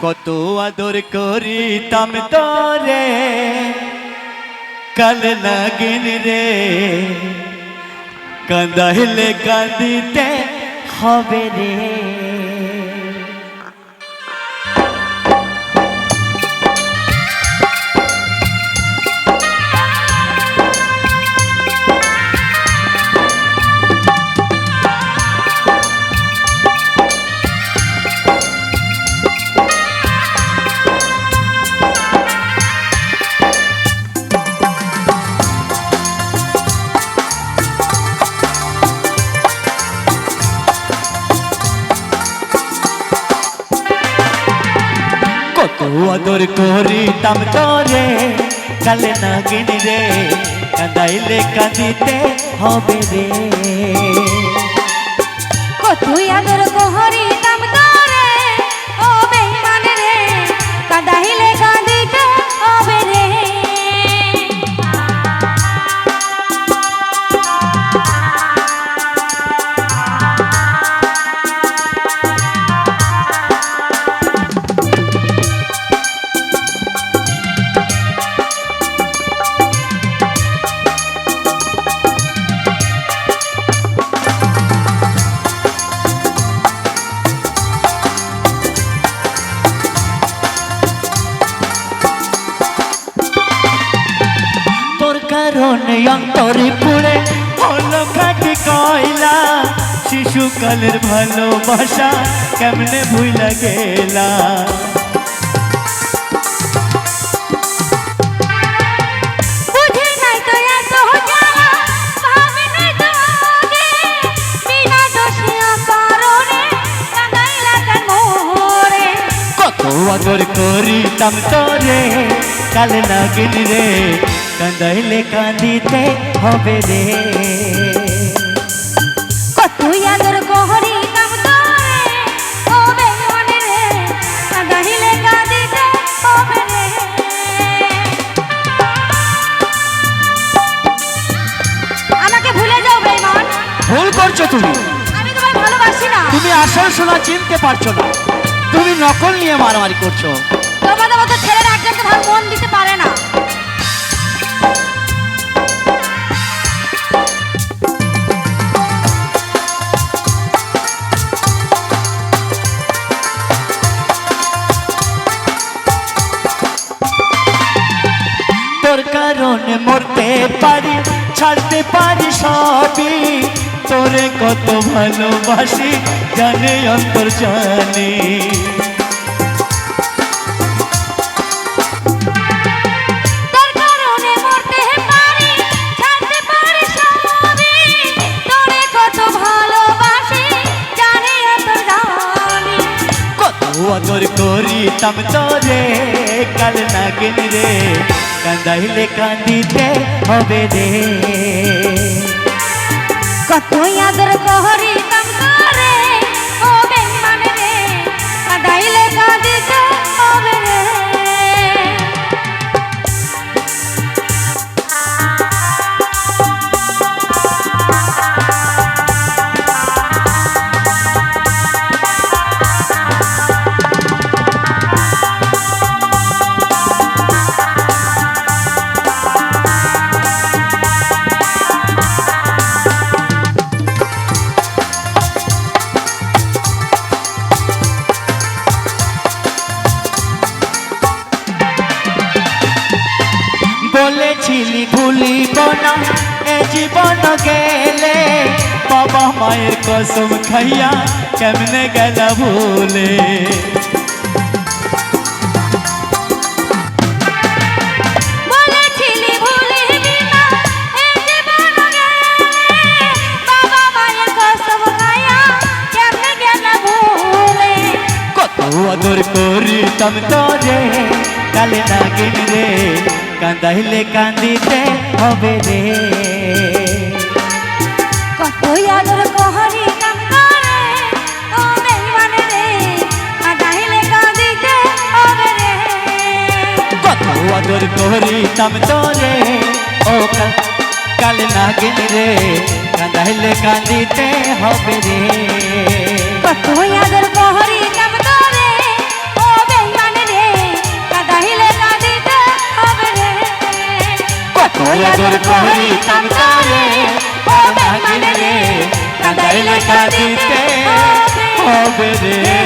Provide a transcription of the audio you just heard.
কত আদর করিতাম তোরে কাল নাগিন রে, কাঁদাইলে কাঁদিতে হবে রে। কত আদর করিতাম তোরে কাল নাগিন রে, কাঁদাইলে কাঁদিতে হবে রে। কতই আদর করিতাম তোরে ও বেঈমান রে, কাঁদাইলে কাঁদিতে হবে রে। কারণে অন্তরে পুড়ে হলো খাটি কয়লা, শিশুকালের ভালোবাসা কেমনে ভুইলা গেলা। কত আদর করিতাম তোরে কাল নাগিন রে, কাঁদাইলে কাঁদিতে হবে রে। কতই আদর করিতাম তোরে ও বেঈমান রে, কাঁদাইলে কাঁদিতে হবে রে। আমাকে ভুলে যাও বেঈমান। ভুল করছো তুমি, আমি তোমায় ভালোবাসি না। তুমি আসল সোনা চিনতে পারছো না, তুমি নকল নিয়ে মারামারি করছো। তোমাদের মতো ছেলেরা একজনকে ভালো মন দিতে পারে না। তোর কারণে মরতে পারি, ছাড়তে পারি সবই, তোরে কত ভালোবাসি জানে অন্তর জানে। তোর কারণে মরতে পারি, ছাড়তে পারি সবই, তোরে কত ভালোবাসি জানি অন্তর জানি। কত আদর করিতাম তোরে কাল নাগিন রে, কাঁদাইলে কাঁদিতে হবে রে। কতই আদর করিতাম তোরে ও বেঈমান রে, কাঁদাইলে কাঁদিতে হবে রে। বলেছিলি ভুলিব না এ জীবন গেলে, বাবা মায়ের কসম খাইয়া কেমনে গেলা ভুলে। বলেছিলি ভুলিবি না এ জীবন গেলে, বাবা মায়ের কসম খাইয়া কেমনে গেলা ভুলে। কত আদর করিতাম তোরে কাল নাগিন রে, কাঁদাইলে কাঁদিতে হবে রে। কতই আদর করিতাম তোরে ও বেঈমান রে, কাঁদাইলে কাঁদিতে হবে রে। কত আদর করিতাম তোরে ও কাল নাগিন রে, কাঁদাইলে কাঁদিতে হবে রে। কতই আদর করিতাম তোরে ও বেঈমান আদর করিতাম তারে ও বেঈমান রে কাঁদাইলে কাঁদিতে হবে রে